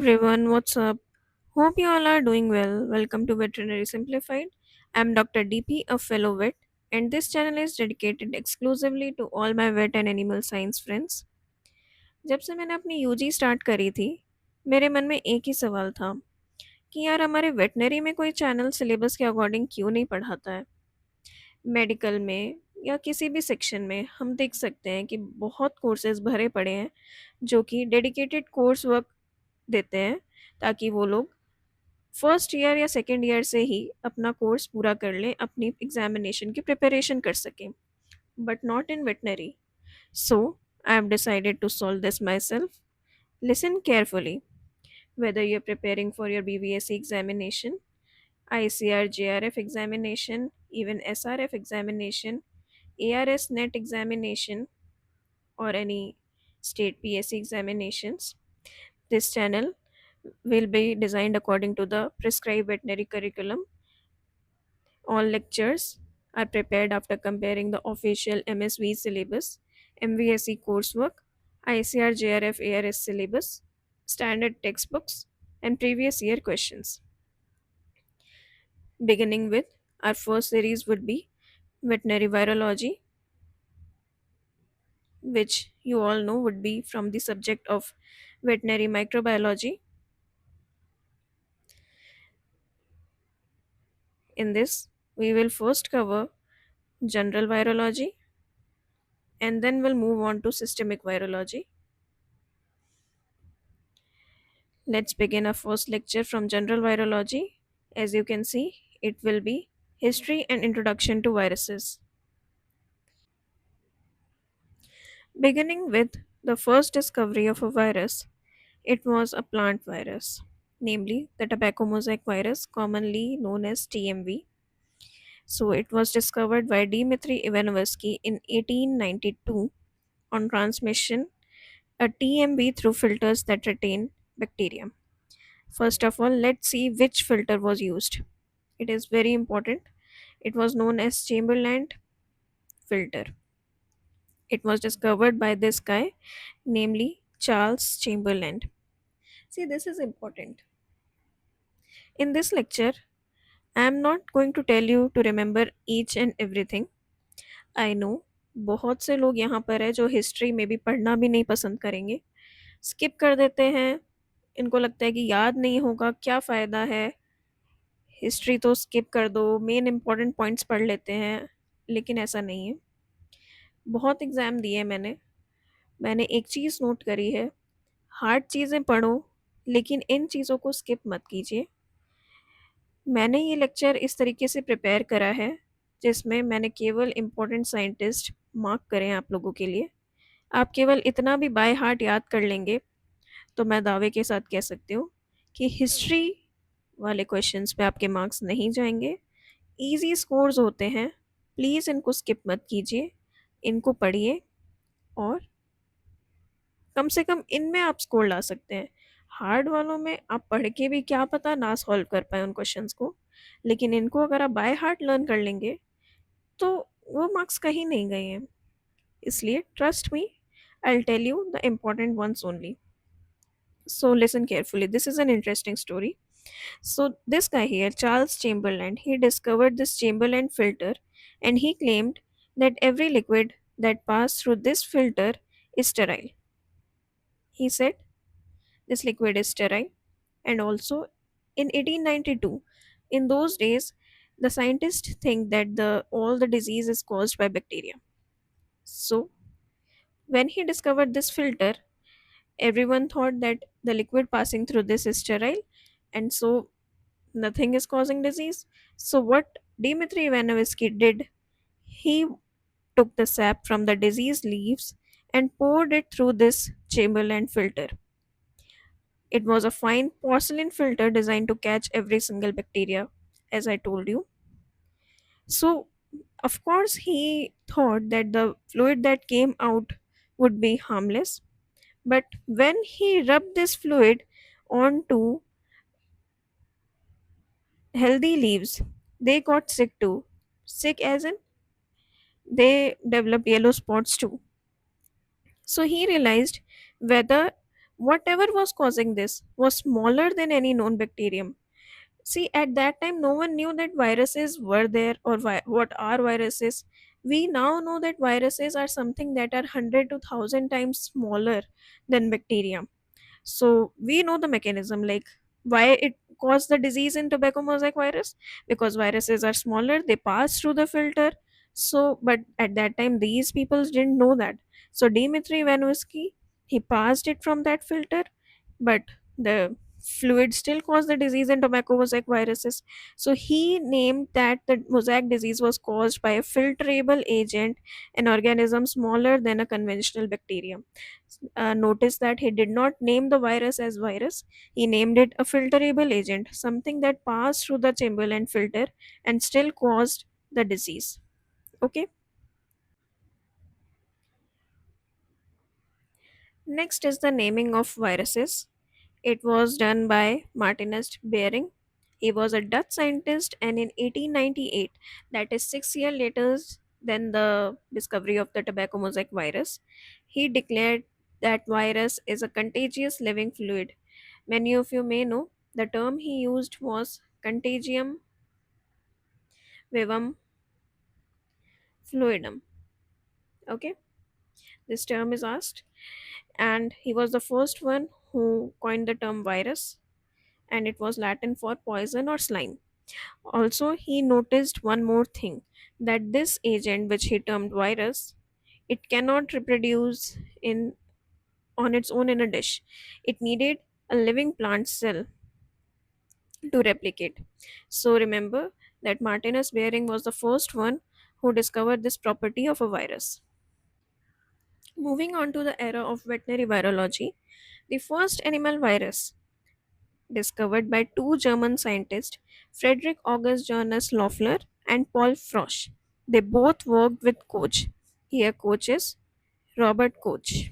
everyone, what's up? Hope you all are doing well. Welcome to Veterinary Simplified. I'm Dr. DP, a fellow vet, and this channel is dedicated exclusively to all my vet and animal science friends. जब से मैंने अपनी UG start करी थी, मेरे मन में एक ही सवाल था कि यार हमारे वेटनरी में कोई चैनल सिलेबस के अकॉर्डिंग क्यों नहीं पढ़ाता है। मेडिकल में या किसी भी सेक्शन में हम देख सकते हैं कि बहुत कोर्सेज भरे पड़े हैं जो कि डेडिकेटेड कोर्स वर्क देते हैं ताकि वो लोग फर्स्ट ईयर या सेकेंड ईयर से ही अपना कोर्स पूरा कर लें, अपनी एग्जामिनेशन की प्रिपरेशन कर सकें, but not in veterinary. So I have decided to solve this myself. Listen carefully. Whether you're preparing for your BVSC examination, ICR JRF examination, even SRF examination, ARS NET examination, or any state PSC examinations, this channel will be designed according to the prescribed veterinary curriculum. All lectures are prepared after comparing the official MSV syllabus, MVSE coursework, ICR JRF ARS syllabus, standard textbooks, and previous year questions. Beginning with our first series would be veterinary virology, which you all know would be from the subject of veterinary microbiology. In this, we will first cover general virology and then we'll move on to systemic virology. Let's begin our first lecture from general virology. As you can see, it will be history and introduction to viruses. Beginning with the first discovery of a virus, it was a plant virus, namely the tobacco mosaic virus, commonly known as TMV. So it was discovered by Dmitry Ivanovsky in 1892 on transmission a TMV through filters that retain bacteria. First of all, let's see which filter was used. It is very important. It was known as Chamberlain filter. It was discovered by this guy, namely Charles Chamberlain. See, this is important. In this lecture, I am not going to tell you to remember each and everything. I know बहुत से लोग यहाँ पर है जो history में भी पढ़ना भी नहीं पसंद करेंगे, स्किप कर देते हैं. इनको लगता है कि याद नहीं होगा, क्या फ़ायदा है, हिस्ट्री तो स्किप कर दो, मेन इंपॉर्टेंट पॉइंट्स पढ़ लेते हैं. लेकिन ऐसा नहीं है. बहुत एग्ज़ाम दिए मैंने. मैंने एक चीज़ नोट करी है, हार्ड चीज़ें पढ़ो लेकिन इन चीज़ों को स्किप मत कीजिए. मैंने ये लेक्चर इस तरीके से प्रिपेयर करा है जिसमें मैंने केवल इम्पोर्टेंट साइंटिस्ट मार्क करें आप लोगों के लिए. आप केवल इतना भी बाय हार्ट याद कर लेंगे तो मैं दावे के साथ कह सकती हूँ कि हिस्ट्री वाले क्वेश्चंस पे आपके मार्क्स नहीं जाएंगे. इजी स्कोर्स होते हैं, प्लीज़ इनको स्किप मत कीजिए, इनको पढ़िए और कम से कम इनमें आप स्कोर ला सकते हैं. हार्ड वालों में आप पढ़ के भी क्या पता ना सॉल्व कर पाए उन क्वेश्चंस को, लेकिन इनको अगर आप बाय हार्ट लर्न कर लेंगे तो वो मार्क्स कहीं नहीं गए हैं. इसलिए trust me, I tell you the important ones only. So listen carefully. This is an interesting story. So this guy here, Charles Chamberlain, he discovered this Chamberlain filter and he claimed that every liquid that passed through this filter is sterile. He said this liquid is sterile. And also in 1892, in those days, the scientists think that the all the disease is caused by bacteria. So when he discovered this filter, everyone thought that the liquid passing through this is sterile, and so nothing is causing disease. So what Dmitry Ivanovsky did, he took the sap from the diseased leaves and poured it through this Chamberlain filter. It was a fine porcelain filter designed to catch every single bacteria, as I told you. So, of course, he thought that the fluid that came out would be harmless. But when he rubbed this fluid onto healthy leaves, they got sick too. Sick as in they developed yellow spots too. So he realized whether Whatever was causing this was smaller than any known bacterium. See, at that time, no one knew that viruses were there or what are viruses. We now know that viruses are something that are 100 to 1000 times smaller than bacteria. So we know the mechanism, like why it caused the disease in tobacco mosaic virus, because viruses are smaller, they pass through the filter. So, but at that time, these people didn't know that. So Dmitry Vanuski, he passed it from that filter, but the fluid still caused the disease in tobacco mosaic viruses. So he named that the mosaic disease was caused by a filterable agent, an organism smaller than a conventional bacterium. Notice that he did not name the virus as virus. He named it a filterable agent, something that passed through the Chamberlain filter and still caused the disease. Okay. Next is the naming of viruses. It was done by Martinus Behring. He was a Dutch scientist, and in 1898, that is 6 years later than the discovery of the tobacco mosaic virus, he declared that virus is a contagious living fluid. Many of you may know the term he used was contagium vivum fluidum. Okay, this term is asked, and he was the first one who coined the term virus, and it was Latin for poison or slime. Also, he noticed one more thing, that this agent, which he termed virus, it cannot reproduce in on its own in a dish. It needed a living plant cell to replicate. So remember that Martinus Behring was the first one who discovered this property of a virus. Moving on to the era of veterinary virology, the first animal virus discovered by two German scientists, Frederick August Johannes Loeffler and Paul Frosch. They both worked with Koch. Here, Koch is Robert Koch.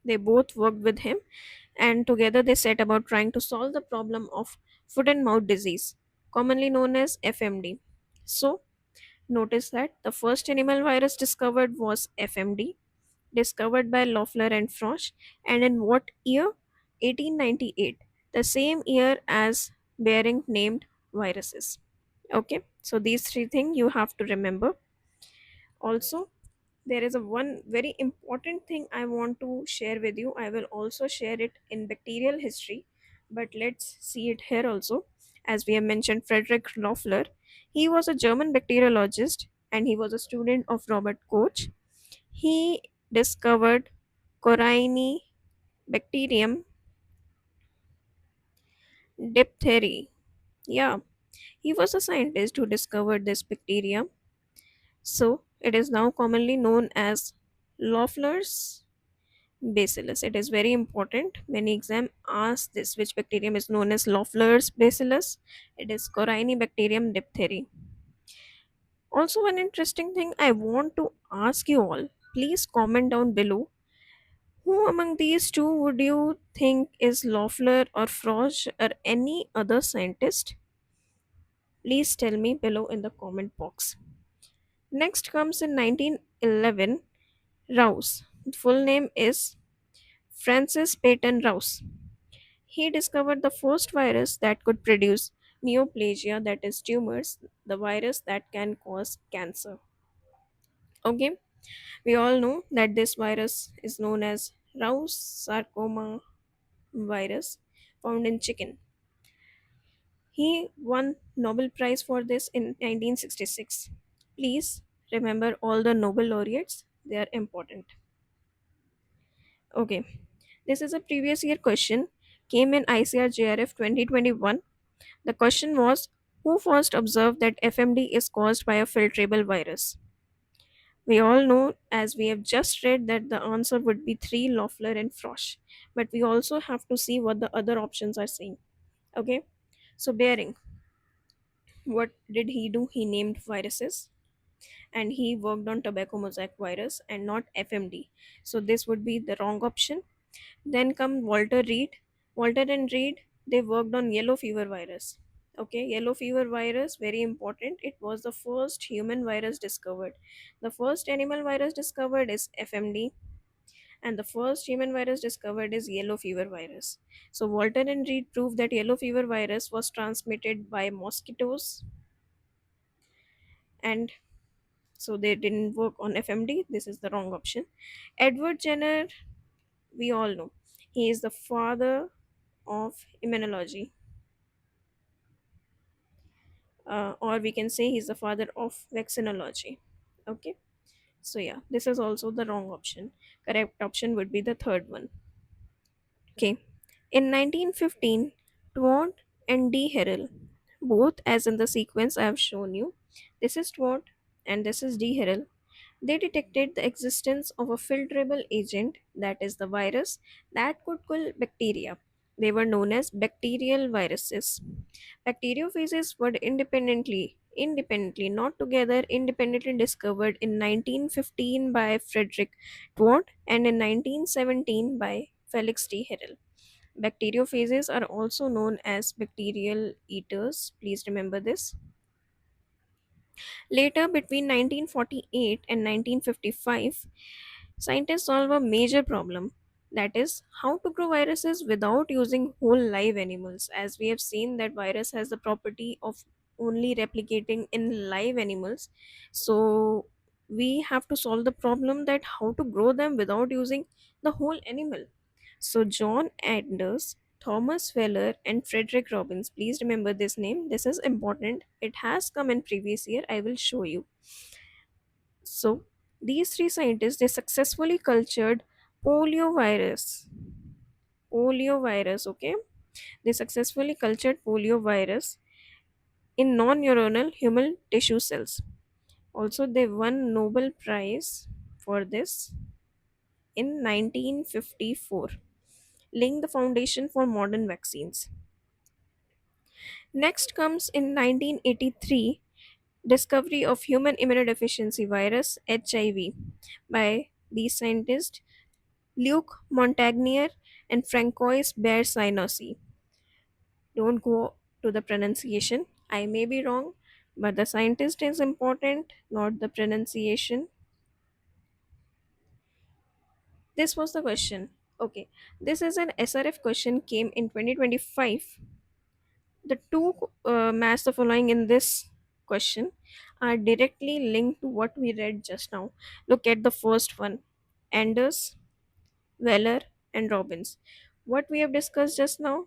They both worked with him, and together they set about trying to solve the problem of foot and mouth disease, commonly known as FMD. So, notice that the first animal virus discovered was FMD, discovered by Loeffler and Frosch, and in what year? 1898, the same year as Behring named viruses. Okay, so these three things you have to remember. Also, there is a one very important thing I want to share with you. I will also share it in bacterial history, but let's see it here also. As we have mentioned, Frederick Loeffler, he was a German bacteriologist and he was a student of Robert Koch. He discovered Coraini bacterium diphtheria. Yeah, he was a scientist who discovered this bacterium. So it is now commonly known as Loeffler's bacillus. It is very important. Many exam ask this, which bacterium is known as Loeffler's bacillus. It is Corynebacterium diphtheria. Also, one interesting thing I want to ask you all. Please comment down below. Who among these two would you think is Loeffler or Frosch or any other scientist? Please tell me below in the comment box. Next comes in 1911, Rouse. Full name is Francis Peyton Rouse. He discovered the first virus that could produce neoplasia, that is tumors, the virus that can cause cancer. Okay, we all know that this virus is known as Rouse sarcoma virus, found in chicken. He won Nobel Prize for this in 1966. Please remember all the Nobel laureates, they are important. Okay, this is a previous year question, came in ICR JRF 2021. The question was, who first observed that FMD is caused by a filtrable virus? We all know, as we have just read, that the answer would be 3, Loeffler and Frosch. But we also have to see what the other options are saying. Okay? So, Behring, what did he do? He named viruses and he worked on tobacco mosaic virus and not FMD. So, this would be the wrong option. Then come Walter Reed. Walter and Reed, they worked on yellow fever virus. Okay, yellow fever virus, very important. It was the first human virus discovered. The first animal virus discovered is FMD. And the first human virus discovered is yellow fever virus. So Walter and Reed proved that yellow fever virus was transmitted by mosquitoes, and so they didn't work on FMD. This is the wrong option. Edward Jenner, we all know, he is the father of immunology, or we can say he's the father of vaccinology. Okay, so yeah, this is also the wrong option. Correct option would be the third one. Okay, in 1915, Twont and D. Harrell, both as in the sequence I have shown you, this is Twont and this is D. Harrell, they detected the existence of a filterable agent, that is the virus, that could kill bacteria. They were known as bacterial viruses. Bacteriophages were not together, independently discovered in 1915 by Frederick Twont and in 1917 by Felix T. Harrell. Bacteriophages are also known as bacterial eaters. Please remember this. Later, between 1948 and 1955, scientists solve a major problem, that is how to grow viruses without using whole live animals. As we have seen that virus has the property of only replicating in live animals, so we have to solve the problem that how to grow them without using the whole animal. So John Anders, Thomas Weller, and Frederick Robbins, please remember this name, this is important, it has come in previous year, I will show you. So these three scientists, they successfully cultured poliovirus. Poliovirus, okay? They successfully cultured poliovirus in non-neuronal human tissue cells. Also, they won Nobel Prize for this in 1954, laying the foundation for modern vaccines. Next comes in 1983, discovery of human immunodeficiency virus HIV by these scientists Luc Montagnier and Francois Bersinosi. Don't go to the pronunciation. I may be wrong, but the scientist is important, not the pronunciation. This was the question. Okay, this is an SRF question came in 2025. The two match the following in this question are directly linked to what we read just now. Look at the first one. Anders, Weller, and Robbins. What we have discussed just now,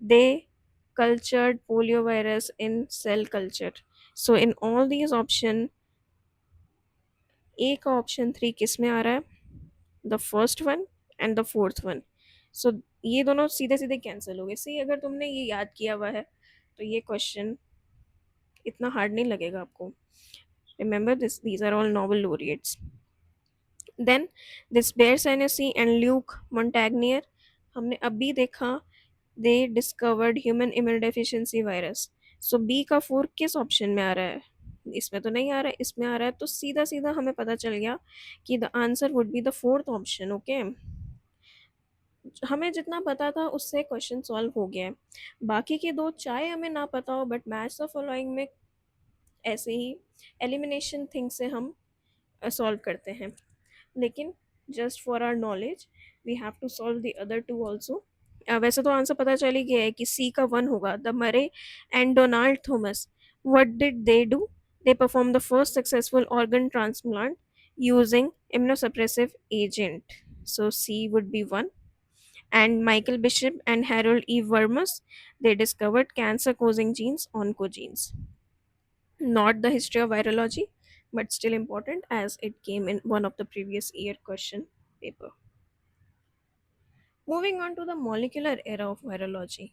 they cultured poliovirus in cell culture. So in all these option, A का option 3 किस में आ रहा है? The first one and the fourth one. So ये दोनों सीधे सीधे cancel हो गए. See, अगर तुमने ये याद किया हुआ है तो ये क्वेश्चन इतना हार्ड नहीं लगेगा आपको. Remember this, these are all Nobel laureates. Then this Bear Sanessy and Luke Montagnier, हमने अभी देखा, they discovered human immunodeficiency virus. So B का 4 किस ऑप्शन में आ रहा है? इसमें तो नहीं आ रहा है, इसमें आ रहा है, तो सीधा सीधा हमें पता चल गया कि the answer would be the fourth option. Okay, हमें जितना पता था उससे क्वेश्चन सॉल्व हो गया है. बाकी के दो चाहे हमें ना पता हो, बट मैच द फॉलोइंग में ऐसे ही एलिमिनेशन थिंग से हम सॉल्व करते हैं. लेकिन just for our knowledge we have to solve the other two also. वैसे तो आंसर पता चल ही गया है कि सी का 1 होगा. द मरे and Donald Thomas, what did they do? They perform the first successful organ transplant using immunosuppressive agent. So C would be 1. And Michael Bishop and Harold E. Vermus, they discovered cancer causing genes, oncogenes. Not the history of virology, but still important as it came in one of the previous year question paper. Moving on to the molecular era of virology.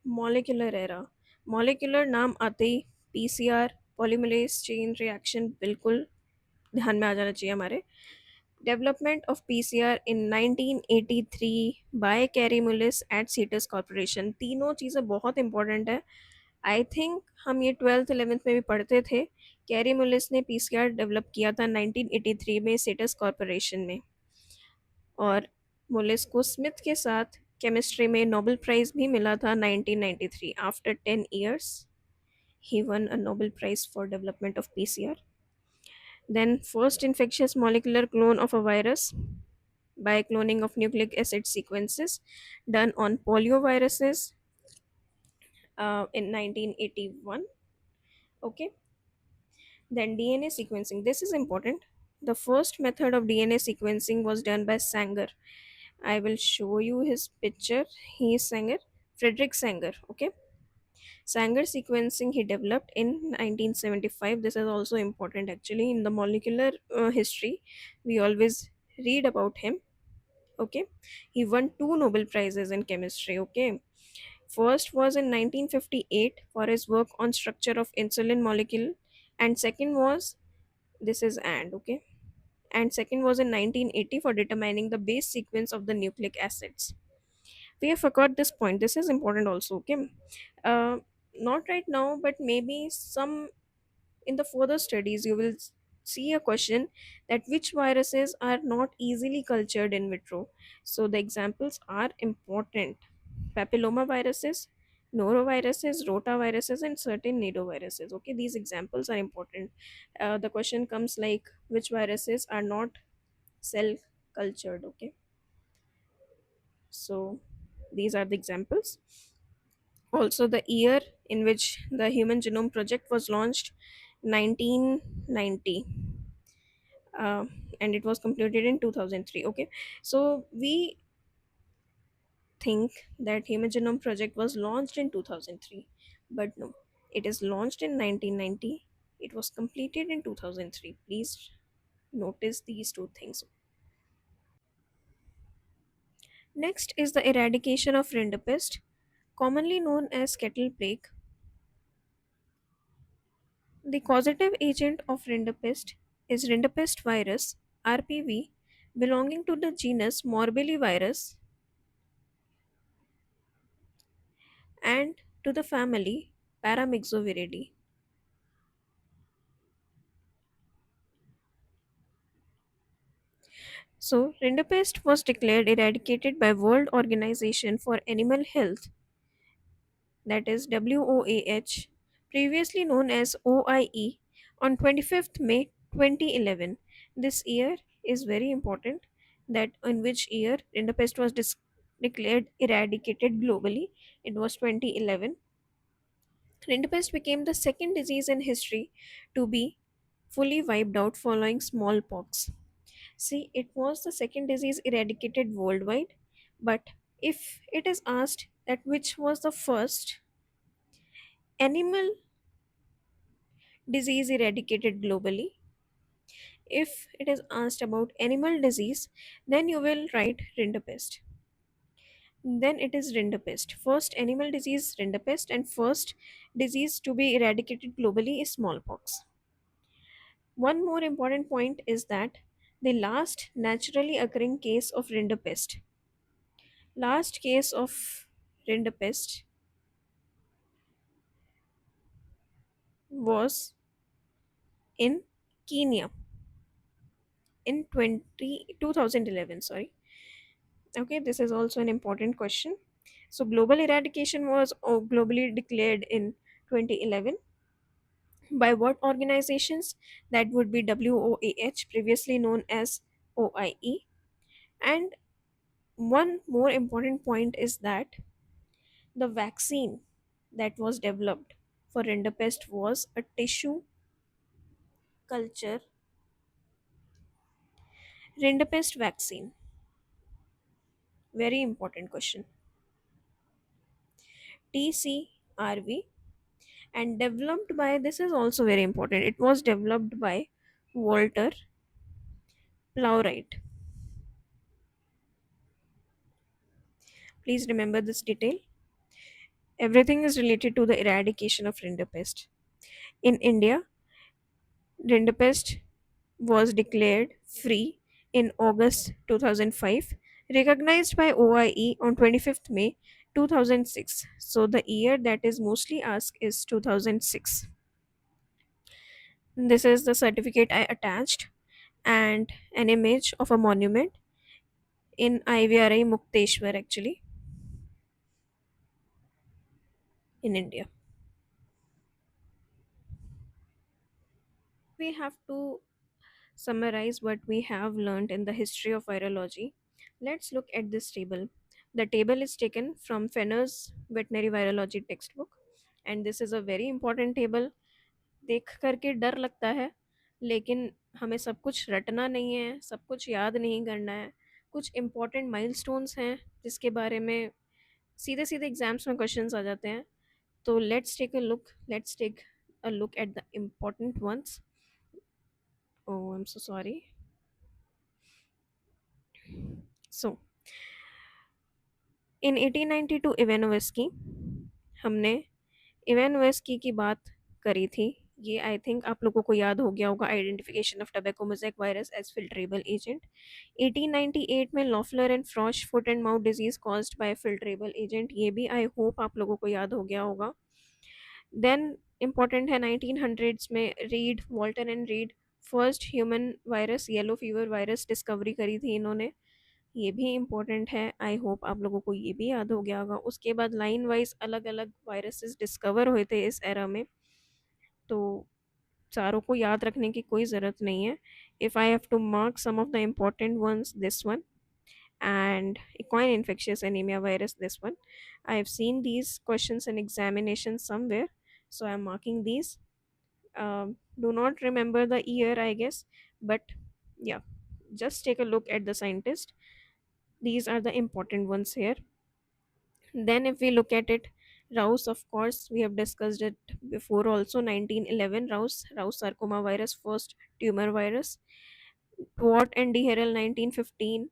Molecular era. Molecular नाम आते ही PCR polymerase chain reaction बिल्कुल ध्यान में आ जाना चाहिए हमारे. Development of PCR in 1983 by Carey Mullis at Cetus Corporation. तीनों चीज़ें बहुत इंपॉर्टेंट है. आई थिंक हम ये 12th 11th में भी पढ़ते थे. कैरी मुलिस ने पीसीआर डेवलप किया था 1983 में सेटस कॉरपोरेशन में, और मुलिस को स्मिथ के साथ केमिस्ट्री में नोबेल प्राइज भी मिला था 1993. After 10 years he won a Nobel Prize for development of PCR. Then first infectious molecular clone of a virus, by cloning of nucleic acid sequences done on polioviruses in 1981. Okay, then DNA sequencing. This is important. The first method of DNA sequencing was done by Sanger. I will show you his picture. He is Sanger, Frederick Sanger. Okay, Sanger sequencing he developed in 1975. This is also important actually in the molecular history. We always read about him. Okay, he won two Nobel Prizes in chemistry. Okay, first was in 1958 for his work on structure of insulin molecule, and second was this is and second was in 1980 for determining the base sequence of the nucleic acids. We have forgot this point. This is important also. Okay, uh, not right now, but maybe some in the further studies you will see a question that which viruses are not easily cultured in vitro. So the examples are important: papilloma viruses, noroviruses, rotaviruses, and certain nidoviruses. Okay, these examples are important. The question comes like which viruses are not cell cultured. Okay, so these are the examples. Also the year in which the human genome project was launched, 1990, uh, and it was completed in 2003. Okay, so we think that human genome project was launched in 2003, but no, it is launched in 1990. It was completed in 2003. Please notice these two things. Next is the eradication of rinderpest, commonly known as kettle plague. The causative agent of rinderpest is rinderpest virus (RPV) belonging to the genus Morbillivirus and to the family Paramyxoviridae. So, rinderpest was declared eradicated by World Organization for Animal Health, that is WOAH, previously known as OIE, on 25th May 2011. This year is very important, that in which year rinderpest was declared eradicated globally. It was 2011. Rinderpest became the second disease in history to be fully wiped out following smallpox. See, it was the second disease eradicated worldwide, but if it is asked that which was the first animal disease eradicated globally, if it is asked about animal disease, then you will write rinderpest. Then it is rinderpest. First animal disease rinderpest, and first disease to be eradicated globally is smallpox. One more important point is that the last naturally occurring case of rinderpest, last case of rinderpest was in Kenya in 2011. Sorry. Okay, this is also an important question. So, global eradication was globally declared in 2011 by what organizations? That would be WOAH, previously known as OIE. And one more important point is that the vaccine that was developed for rinderpest was a tissue culture rinderpest vaccine. Very important question. TCRV, and developed by, this is also very important, it was developed by Walter Plowright. Please remember this detail. Everything is related to the eradication of rinderpest. In India, rinderpest was declared free in August 2005, recognized by OIE on 25th May 2006. So the year that is mostly asked is 2006. This is the certificate I attached and an image of a monument in IVRI Mukteshwar actually in India. We have to summarize what we have learned in the history of virology. Let's look at this table. The table is taken from Fenner's veterinary virology textbook, and this is a very important table. देख करके डर लगता है, लेकिन हमें सब कुछ रटना नहीं है, सब कुछ याद नहीं करना है। कुछ इंपॉर्टेंट माइलस्टोन्स हैं जिसके बारे में सीधे सीधे एग्जाम्स में क्वेश्चंस आ जाते हैं। तो let's take a look at the important ones. Oh I am so sorry. So in 1892 Ivanovsky, हमने इवेनोवेस्की की बात करी थी। ये आई थिंक आप लोगों को याद हो गया होगा, identification of tobacco mosaic virus as filterable agent. 1898 में Loeffler and Frosch foot and mouth disease caused by filterable agent, ये भी आई होप आप लोगों को याद हो गया होगा। देन इम्पॉर्टेंट है 1900s में read, Walter and read, first human virus yellow fever virus discovery करी थी इन्होंने, ये भी इम्पोर्टेंट है। आई होप आप लोगों को ये भी याद हो गया होगा। उसके बाद लाइन वाइज अलग अलग वायरसेस डिस्कवर हुए थे इस एरा में, तो चारों को याद रखने की कोई ज़रूरत नहीं है। If I have to mark some of the important ones, this one and equine infectious anemia virus, this one. I have seen these questions in examination somewhere, so I'm marking these. Do not remember the year, I guess, but yeah, just take a look at the scientist. These are the important ones here. Then, if we look at it, Rouse, of course, we have discussed it before also. 1911, Rouse sarcoma virus, first tumor virus. Watt and D. Harrell, 1915,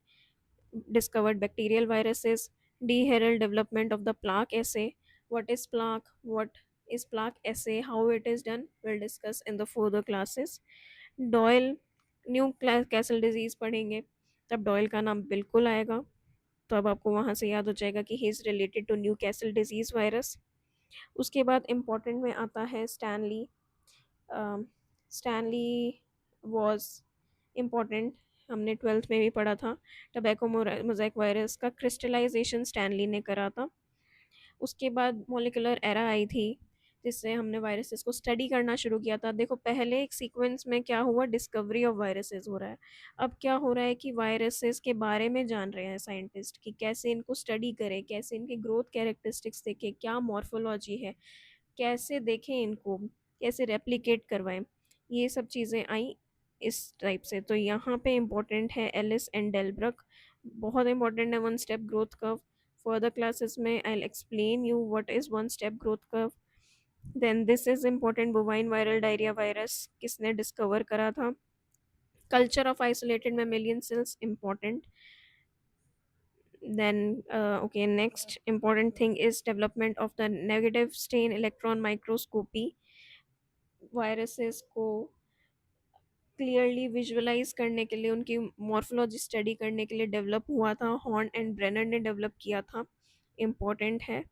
discovered bacterial viruses. D. Harrell, development of the plaque assay. What is plaque? What is plaque assay? How it is done? We'll discuss in the further classes. Doyle, new castle disease पढ़ेंगे तब dial का नाम बिल्कुल आएगा, तो अब आपको वहाँ से याद हो जाएगा कि he is related to new castle disease virus. उसके बाद इम्पोर्टेंट में आता है स्टैनली। स्टैनली वॉज इम्पोर्टेंट, हमने ट्वेल्थ में भी पढ़ा था। टबैको मोज़ेक वायरस का क्रिस्टलाइजेशन स्टैनली ने करा था। उसके बाद मोलिकुलर एरा आई थी जिससे हमने वायरसेस को स्टडी करना शुरू किया था। देखो पहले एक सीक्वेंस में क्या हुआ, डिस्कवरी ऑफ वायरसेस हो रहा है। अब क्या हो रहा है कि वायरसेस के बारे में जान रहे हैं साइंटिस्ट कि कैसे इनको स्टडी करें, कैसे इनके ग्रोथ कैरेक्टरिस्टिक्स देखें, क्या मॉर्फोलॉजी है, कैसे देखें इनको, कैसे रेप्लिकेट करवाएं। ये सब चीज़ें आई इस टाइप से। तो यहाँ पे इम्पोर्टेंट है एलिस एंड डेलब्रक, बहुत इंपॉर्टेंट है one step growth curve. Further classes में I will explain you what is one step growth curve. Then this is important, bovine viral diarrhoea virus किसने डिस्कवर करा था। Culture of isolated mammalian cells important. Then, okay, next important thing is development of the negative stain electron microscopy. Viruses को clearly visualise करने के लिए, उनकी morphology study करने के लिए डेवलप हुआ था, हॉर्न एंड ब्रेनर ने डेवलप किया था, इम्पोर्टेंट है।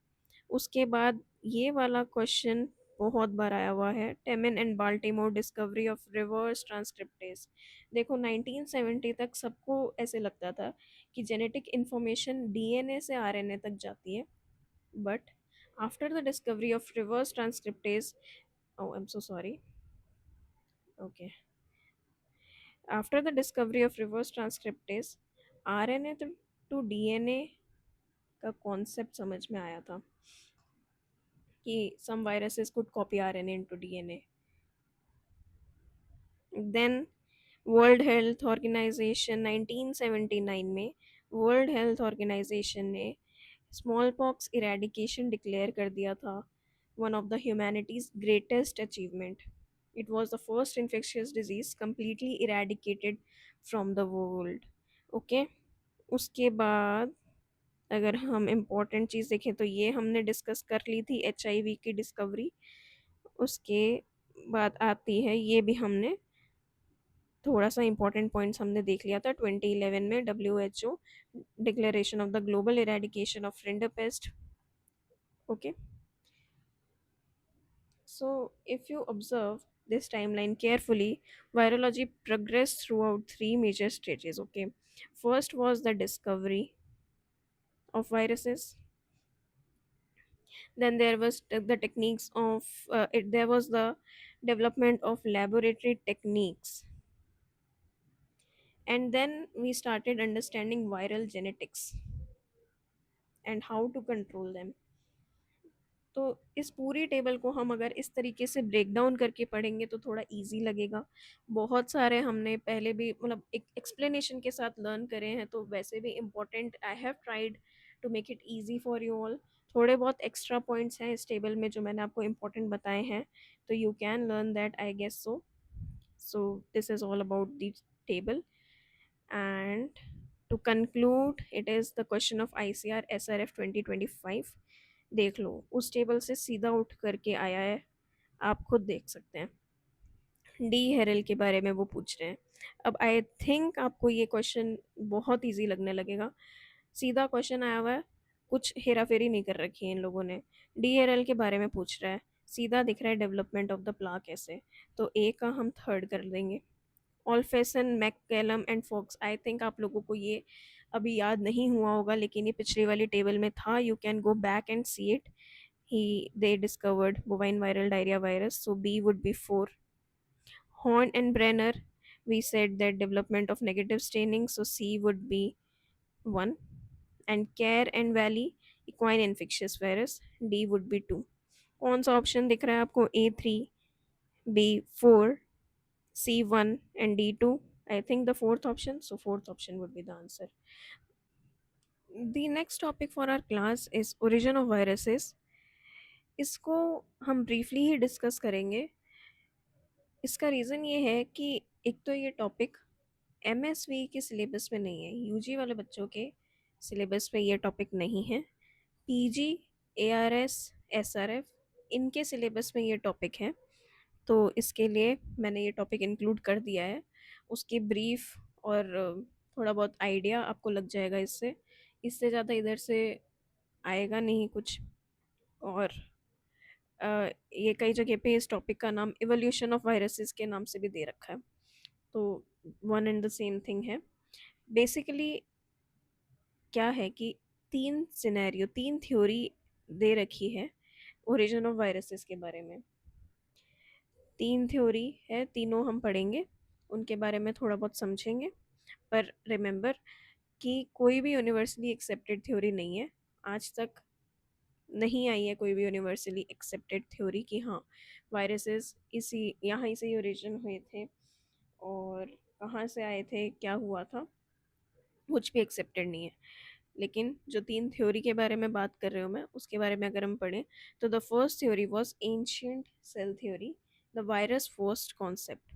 उसके बाद ये वाला क्वेश्चन बहुत बार आया हुआ है, Temin and Baltimore discovery of reverse transcriptase. देखो 1970 तक सबको ऐसे लगता था कि जेनेटिक इन्फॉर्मेशन डीएनए से आरएनए तक जाती है, but after the discovery of reverse transcriptase, oh I'm so sorry, okay, after the discovery of reverse transcriptase, RNA to DNA का कॉन्सेप्ट समझ में आया था कि some viruses could copy RNA into DNA. Then world health organisation 1979 में, world health organisation ने smallpox eradication declare कर दिया था, one of the humanity's greatest achievement. It was the first infectious disease completely eradicated from the world. Okay, उसके बाद अगर हम important चीज़ देखें तो ये हमने डिस्कस कर ली थी, HIV की डिस्कवरी। उसके बाद आती है, ये भी हमने थोड़ा सा इंपॉर्टेंट पॉइंट्स हमने देख लिया था 2011 में, WHO declaration of the global eradication of rinderpest. Okay, so if you observe this timeline carefully, virology progressed throughout three major stages. Okay, first was the discovery of viruses. Then there was the techniques of there was the development of laboratory techniques, and then we started understanding viral genetics and how to control them. तो इस पूरी table को हम अगर इस तरीके से break down करके पढ़ेंगे तो थोड़ा इजी लगेगा। बहुत सारे हमने पहले भी मतलब एक एक्सप्लेनेशन के साथ लर्न करे हैं, तो वैसे भी important I have tried to make it easy for you all. थोड़े बहुत एक्स्ट्रा पॉइंट्स हैं इस टेबल में जो मैंने आपको इम्पोर्टेंट बताए हैं, तो you can learn that I guess so. So this is all about the table. And to conclude it is the question of ICR SRF 2025। देख लो उस टेबल से सीधा उठ करके आया है, आप खुद देख सकते हैं। डी हेरल के बारे में वो पूछ रहे हैं। अब आई थिंक आपको ये क्वेश्चन बहुत इजी लगने लगेगा। सीधा क्वेश्चन आया हुआ है, कुछ हेरा फेरी नहीं कर रखी है इन लोगों ने। डी हेरल के बारे में पूछ रहा है, सीधा दिख रहा है डेवलपमेंट ऑफ द प्ला कैसे, तो ए का हम थर्ड कर देंगे। ऑल्फेसन, मैककेलम एंड फोक्स, आई थिंक आप लोगों को ये अभी याद नहीं हुआ होगा, लेकिन ये पिछली वाली टेबल में था, you can go back and see it. he they discovered bovine viral diarrhea virus, so B would be 4. Horn and Brenner, we said that development of negative staining, so C would be 1. And Care and Valley, equine infectious virus, D would be 2. कौन सा option दिख रहा है आपको? A3, B4, C1 and D2? I think the fourth option, so fourth option would be the answer. The next topic for our class is origin of viruses. इसको हम briefly ही discuss करेंगे। इसका रीज़न ये है कि एक तो ये टॉपिक MSV के सिलेबस में नहीं है, यूजी वाले बच्चों के सिलेबस में ये टॉपिक नहीं है। PG, ARS, SRF इनके सिलेबस में ये टॉपिक है, तो इसके लिए मैंने ये टॉपिक इंक्लूड कर दिया है। उसकी ब्रीफ और थोड़ा बहुत आइडिया आपको लग जाएगा इससे। इससे ज़्यादा इधर से आएगा नहीं कुछ। और ये कई जगह पे इस टॉपिक का नाम इवोल्यूशन ऑफ वायरसेस के नाम से भी दे रखा है, तो one and the same thing है। बेसिकली क्या है कि तीन सिनेरियो, तीन थ्योरी दे रखी है ओरिजिन ऑफ वायरसेस के बारे में। तीन थ्योरी है, तीनों हम पढ़ेंगे, उनके बारे में थोड़ा बहुत समझेंगे। पर रिमेंबर कि कोई भी यूनिवर्सली एक्सेप्टेड थ्योरी नहीं है, आज तक नहीं आई है कोई भी यूनिवर्सली एक्सेप्टेड थ्योरी कि हाँ वायरसेस इसी यहाँ से ओरिजिन हुए थे और कहाँ से आए थे, क्या हुआ था, कुछ भी एक्सेप्टेड नहीं है। लेकिन जो तीन थ्योरी के बारे में बात कर रही हूँ मैं, उसके बारे में अगर हम पढ़ें तो the first theory was ancient cell theory, the virus first concept.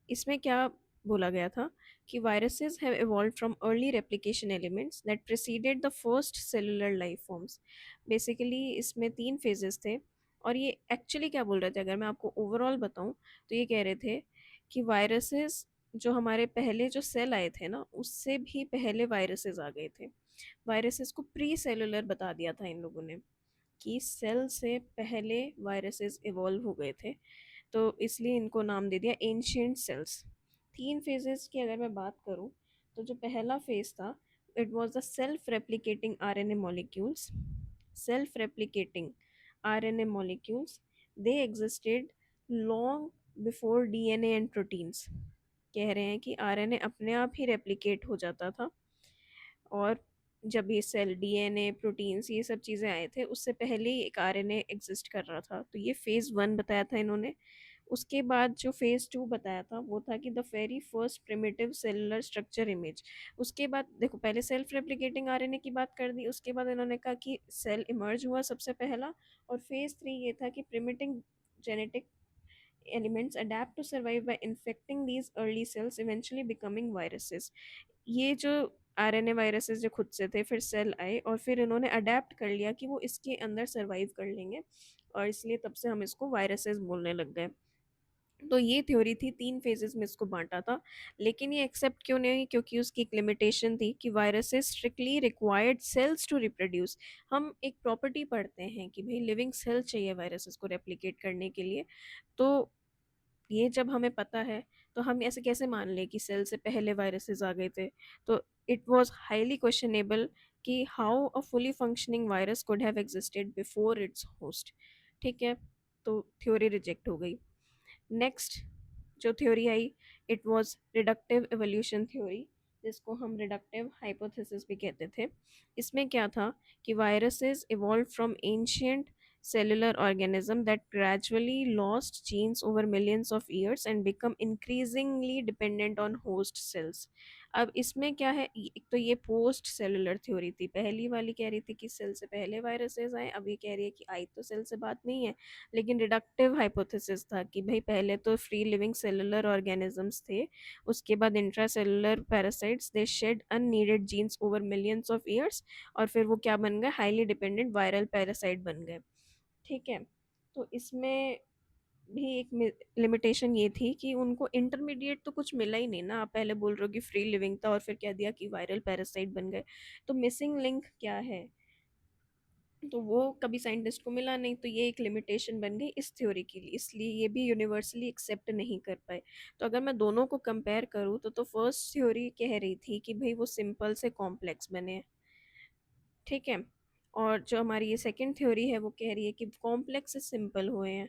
इसमें क्या बोला गया था कि viruses have evolve from early replication elements that preceded the first cellular life forms. Basically इसमें तीन फेजेस थे, और ये एक्चुअली क्या बोल रहे थे, अगर मैं आपको ओवरऑल बताऊं तो ये कह रहे थे कि वायरसेस जो हमारे पहले जो सेल आए थे ना, उससे भी पहले वायरसेस आ गए थे। वायरसेस को प्री सेलुलर बता दिया था इन लोगों ने, कि सेल से पहले वायरसेस इवॉल्व हो गए थे, तो इसलिए इनको नाम दे दिया एंशियंट सेल्स। तीन फेजेस की अगर मैं बात करूं, तो जो पहला फेज था, it was the self replicating RNA molecules. Self replicating RNA molecules, they existed long before DNA and proteins. कह रहे हैं कि आरएनए अपने आप ही रेप्लिकेट हो जाता था, और जब ये सेल डीएनए प्रोटीन्स ये सब चीज़ें आए थे, उससे पहले ही एक आरएनए एग्जिस्ट कर रहा था। तो ये फेज़ वन बताया था इन्होंने। उसके बाद जो फेज़ टू बताया था वो था कि the very first primitive cellular structure image. उसके बाद देखो, पहले सेल्फ रेप्लिकेटिंग आरएनए की बात कर दी, उसके बाद इन्होंने कहा कि सेल इमर्ज हुआ सबसे पहला, और फेज़ थ्री ये था कि primitive genetic elements adapt to survive by infecting these early cells, eventually becoming viruses। ये जो आरएनए वायरसेस जो खुद से थे, फिर सेल आए और फिर इन्होंने अडेप्ट कर लिया कि वो इसके अंदर सरवाइव कर लेंगे, और इसलिए तब से हम इसको वायरसेस बोलने लग गए। तो ये थ्योरी थी, तीन फेजेस में इसको बांटा था। लेकिन ये एक्सेप्ट क्यों नहीं हुई? क्योंकि उसकी एक लिमिटेशन थी कि viruses strictly required cells to reproduce. हम एक प्रॉपर्टी पढ़ते हैं कि भाई लिविंग सेल चाहिए वायरसेस को रेप्लिकेट करने के लिए, तो ये जब हमें पता है तो हम ऐसे कैसे मान लें कि सेल से पहले वायरसेस आ गए थे? तो इट वाज हाईली क्वेश्चनेबल कि how a fully functioning virus could have existed before it's host. ठीक है, तो थ्योरी रिजेक्ट हो गई। नेक्स्ट जो theory I, it was reductive evolution theory, जिसको हम रिडक्टिव हाइपोथेसिस भी कहते थे। इसमें क्या था कि viruses evolve from ancient cellular organism that gradually lost genes over millions of years and become increasingly dependent on host cells। अब इसमें क्या है, एक तो ये पोस्ट सेलुलर थ्योरी थी, पहली वाली कह रही थी कि सेल से पहले वायरसेस आए, अब ये कह रही है कि आई तो सेल से बात नहीं है। लेकिन रिडक्टिव हाइपोथेसिस था कि भाई पहले तो फ्री लिविंग सेलुलर ऑर्गेनिजम्स थे, उसके बाद intra cellular parasites they shed unneeded genes over millions of years, और फिर वो क्या बन गए, हाईली डिपेंडेंट वायरल पैरासाइट बन गए। ठीक है। तो इसमें भी एक लिमिटेशन ये थी कि उनको इंटरमीडिएट तो कुछ मिला ही नहीं ना, आप पहले बोल रहे हो कि फ्री लिविंग था और फिर कह दिया कि वायरल पैरासाइट बन गए, तो मिसिंग लिंक क्या है, तो वो कभी साइंटिस्ट को मिला नहीं, तो ये एक लिमिटेशन बन गई इस थ्योरी के लिए, इसलिए ये भी यूनिवर्सली एक्सेप्ट नहीं कर पाए। तो अगर मैं दोनों को कंपेयर करूँ तो फर्स्ट थ्योरी कह रही थी कि भाई वो सिंपल से कॉम्प्लेक्स बने। ठीक है। और जो हमारी ये सेकंड थ्योरी है वो कह रही है कि कॉम्प्लेक्स से सिंपल हुए हैं।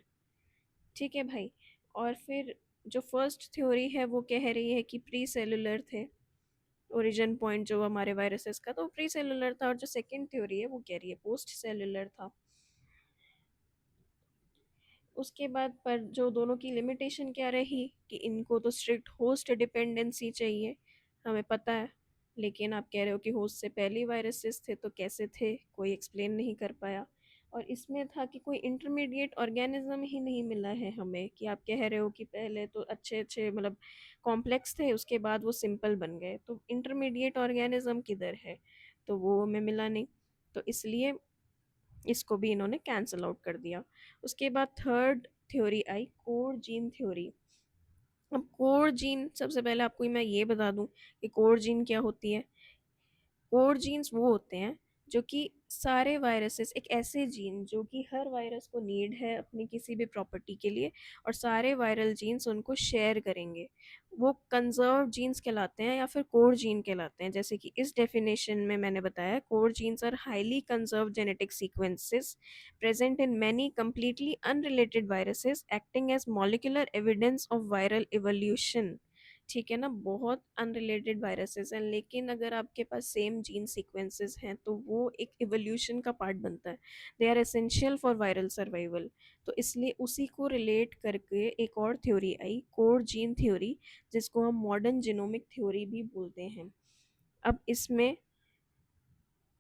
ठीक है भाई। और फिर जो फर्स्ट थ्योरी है वो कह रही है कि प्री सेलुलर थे, ओरिजिन पॉइंट जो हमारे वायरसेस का, तो प्री सेलुलर था। और जो सेकंड थ्योरी है वो कह रही है पोस्ट सेलुलर था। उसके बाद पर जो दोनों की लिमिटेशन क्या रही कि इनको तो स्ट्रिक्ट होस्ट डिपेंडेंसी चाहिए, हमें पता है। लेकिन आप कह रहे हो कि होस्ट से पहले ही वायरसेस थे, तो कैसे थे, कोई एक्सप्लेन नहीं कर पाया। और इसमें था कि कोई इंटरमीडिएट ऑर्गेनिज्म ही नहीं मिला है हमें, कि आप कह रहे हो कि पहले तो अच्छे अच्छे मतलब कॉम्प्लेक्स थे, उसके बाद वो सिंपल बन गए, तो इंटरमीडिएट ऑर्गेनिज्म किधर है, तो वो हमें मिला नहीं। तो इसलिए इसको भी इन्होंने कैंसल आउट कर दिया। उसके बाद थर्ड थ्योरी आई कोर जीन थ्योरी। अब कोर जीन, सबसे पहले आपको मैं ये बता दूं कि कोर जीन क्या होती है। कोर जीन्स वो होते हैं जो कि सारे वायरसेस, एक ऐसे जीन जो कि हर वायरस को नीड है अपनी किसी भी प्रॉपर्टी के लिए, और सारे वायरल जीन्स उनको शेयर करेंगे, वो कंजर्व जीन्स कहलाते हैं या फिर कोर जीन कहलाते हैं। जैसे कि इस डेफिनेशन में मैंने बताया, core genes are highly conserve genetic sequences present in many completely unrelated viruses acting as molecular evidence of viral evolution। ठीक है ना, बहुत अनरिलेटेड वायरसेस हैं, लेकिन अगर आपके पास सेम जीन सीक्वेंसेस हैं तो वो एक इवोल्यूशन का पार्ट बनता है। They are essential for viral survival. तो इसलिए उसी को रिलेट करके एक और थ्योरी आई, कोर जीन थ्योरी, जिसको हम मॉडर्न जीनोमिक थ्योरी भी बोलते हैं। अब इसमें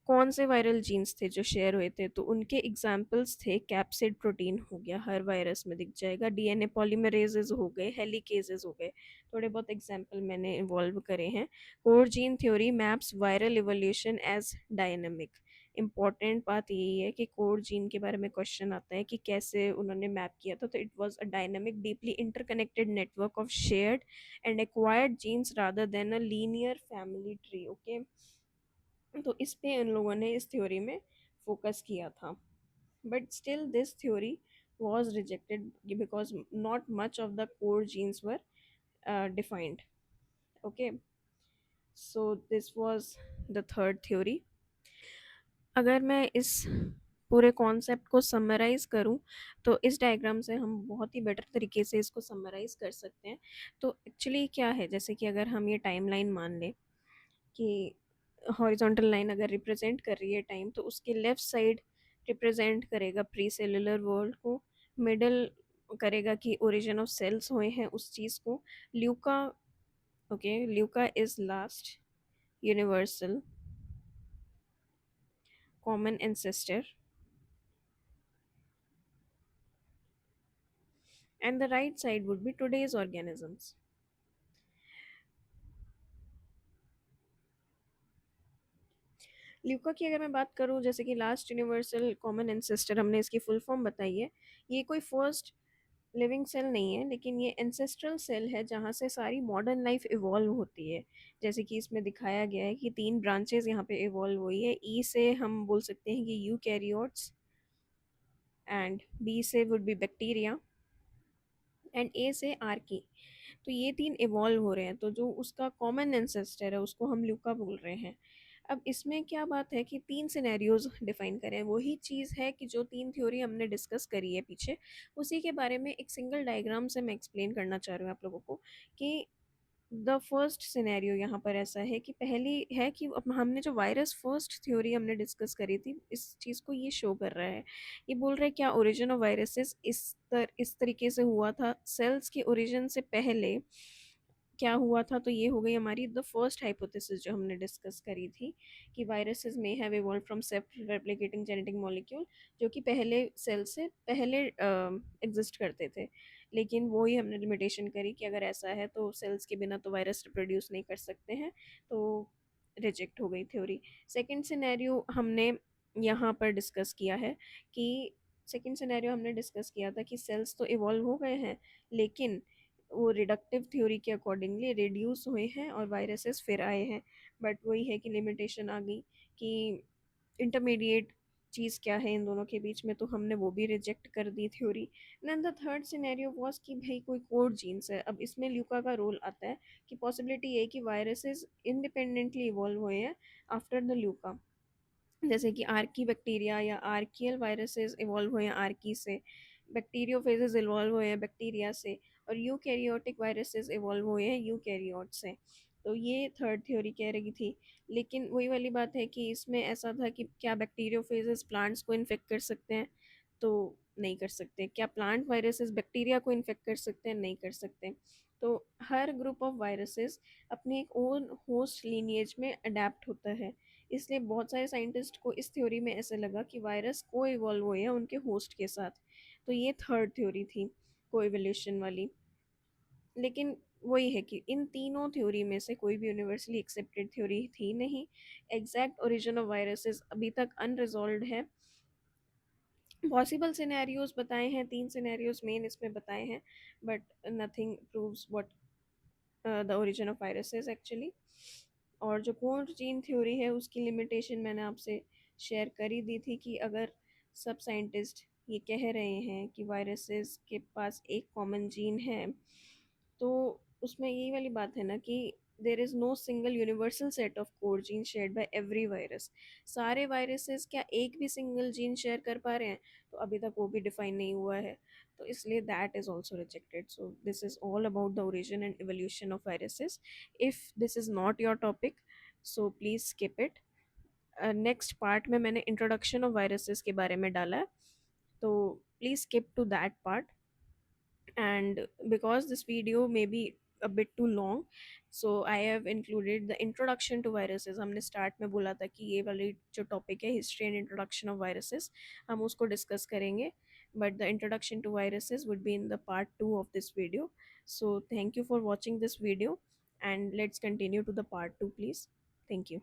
कौन से वायरल जीन्स थे जो शेयर हुए थे, तो उनके एग्जाम्पल्स थे कैप्सिड प्रोटीन हो गया, हर वायरस में दिख जाएगा, डीएनए पॉलीमरेजेस हो गए, हेलिकेजेस हो गए, थोड़े बहुत एग्जाम्पल मैंने इवॉल्व करे हैं। Core gene theory maps viral evolution as dynamic. Important बात यही है कि कोर जीन के बारे में क्वेश्चन आता है कि कैसे उन्होंने मैप किया था, तो it was a dynamic deeply interconnected network of shared and acquired genes rather than a linear family tree. Okay. तो इस पे उन लोगों ने इस थ्योरी में फोकस किया था, but still this theory was rejected because not much of the core genes were defined। okay, so this was the third theory। अगर मैं इस पूरे कॉन्सेप्ट को समराइज करूं तो इस डायग्राम से हम बहुत ही बेटर तरीके से इसको समराइज कर सकते हैं। तो एक्चुअली क्या है, जैसे कि अगर हम ये टाइमलाइन मान लें कि हॉरिजॉन्टल लाइन अगर रिप्रेजेंट कर रही है टाइम, तो उसके लेफ्ट साइड रिप्रेजेंट करेगा प्री सेलुलर वर्ल्ड को, मिडल करेगा कि ओरिजिन ऑफ सेल्स हुए हैं उस चीज़ को, Luca, okay, Luca is last universal common ancestor, and the right side would be today's organisms. Luca की अगर मैं बात करूँ, जैसे कि लास्ट यूनिवर्सल कॉमन एंसेस्टर, हमने इसकी फुल फॉर्म बताई है, ये कोई फर्स्ट लिविंग सेल नहीं है, लेकिन ये एंसेस्ट्रल सेल है जहाँ से सारी मॉडर्न लाइफ इवॉल्व होती है। जैसे कि इसमें दिखाया गया है कि तीन ब्रांचेस यहाँ पे इवॉल्व हुई है। ई से हम बोल सकते हैं कि यूकैरियोट्स, एंड बी से वुड बी बैक्टीरिया, एंड ए से आर्की। तो ये तीन इवॉल्व हो रहे हैं, तो जो उसका कॉमन एंसेस्टर है उसको हम ल्यूका बोल रहे हैं। अब इसमें क्या बात है कि तीन सिनेरियोज डिफाइन करें, वही चीज़ है कि जो तीन थ्योरी हमने डिस्कस करी है पीछे, उसी के बारे में एक सिंगल डायग्राम से मैं एक्सप्लेन करना चाह रही हूँ आप लोगों को कि द फर्स्ट सिनेरियो यहाँ पर ऐसा है कि पहली है कि अब हमने जो वायरस फर्स्ट थ्योरी हमने डिस्कस करी थी, इस चीज़ को ये शो कर रहा है। ये बोल रहा है क्या ओरिजिन ऑफ वायरसेस इस तरीके से हुआ था सेल्स के ओरिजिन से पहले क्या हुआ था। तो ये हो गई हमारी द फर्स्ट हाइपोथेसिस जो हमने डिस्कस करी थी कि वायरसेस में have evolve from self replicating genetic molecule जो कि पहले सेल से पहले एग्जिस्ट करते थे। लेकिन वो ही हमने लिमिटेशन करी कि अगर ऐसा है तो सेल्स के बिना तो वायरस रिप्रोड्यूस नहीं कर सकते हैं, तो रिजेक्ट हो गई थ्योरी। सेकंड सिनेरियो हमने यहाँ पर डिस्कस किया है कि सेकंड सिनेरियो हमने डिस्कस किया था कि सेल्स तो इवॉल्व हो गए हैं, लेकिन वो रिडक्टिव थ्योरी के अकॉर्डिंगली रिड्यूस हुए हैं और वायरसेस फिर आए हैं। बट वही है कि लिमिटेशन आ गई कि इंटरमीडिएट चीज़ क्या है इन दोनों के बीच में, तो हमने वो भी रिजेक्ट कर दी theory. Then the third scenario was कि भाई कोई कोड जीन्स है। अब इसमें ल्यूका का रोल आता है कि पॉसिबिलिटी ये है कि वायरसेस इंडिपेंडेंटली इवॉल्व हुए हैं आफ्टर द ल्यूका। जैसे कि आर्की बैक्टीरिया या आर्कियल वायरसेस इवॉल्व हुए हैं आर्की से, बैक्टीरियोफेजेस इवॉल्व हुए हैं बैक्टीरिया से, और यूकैरियोटिक वायरसेस इवॉल्व हुए हैं यूकैरियोट से। तो ये थर्ड थ्योरी कह रही थी। लेकिन वही वाली बात है कि इसमें ऐसा था कि क्या बैक्टीरियोफेजेस प्लांट्स को इन्फेक्ट कर सकते हैं, तो नहीं कर सकते। क्या प्लांट वायरसेस बैक्टीरिया को इन्फेक्ट कर सकते हैं, नहीं कर सकते। तो हर ग्रुप ऑफ वायरसेस अपने एक ओन होस्ट लीनिएज में अडेप्ट होता है। इसलिए बहुत सारे साइंटिस्ट को इस थ्योरी में ऐसे लगा कि वायरस को इवॉल्व हुए हैं उनके होस्ट के साथ। तो ये थर्ड थ्योरी थी को वाली। लेकिन वही है कि इन तीनों थ्योरी में से कोई भी यूनिवर्सली एक्सेप्टेड थ्योरी थी नहीं। एग्जैक्ट ओरिजिन ऑफ वायरसेस अभी तक अनरिजॉल्व है। पॉसिबल सिनेरियोज बताए हैं, तीन सिनेरियोज मेन इसमें बताए हैं, but nothing proves what the origin of viruses actually. और जो कोल्ड जीन थ्योरी है उसकी लिमिटेशन मैंने आपसे शेयर कर ही दी थी कि अगर सब साइंटिस्ट ये कह रहे हैं कि वायरसेस के पास एक कॉमन जीन है, तो उसमें यही वाली बात है ना कि there is no single universal set of core gene shared by every virus. सारे वायरसेस क्या एक भी सिंगल जीन शेयर कर पा रहे हैं, तो अभी तक वो भी डिफाइन नहीं हुआ है। तो इसलिए that is also rejected. So this is all about the origin and evolution of viruses. If this is not your topic, so please skip it. Next part में मैंने इंट्रोडक्शन ऑफ वायरसेस के बारे में डाला है, तो please skip to that part. And because this video may be a bit too long, so I have included the introduction to viruses. हमने start में बोला था कि ये वाली जो टॉपिक है history and introduction of viruses, हम उसको डिस्कस करेंगे, but the introduction to viruses would be in the part 2 of this video. So thank you for watching this video, and let's continue to the part 2 please. Thank you.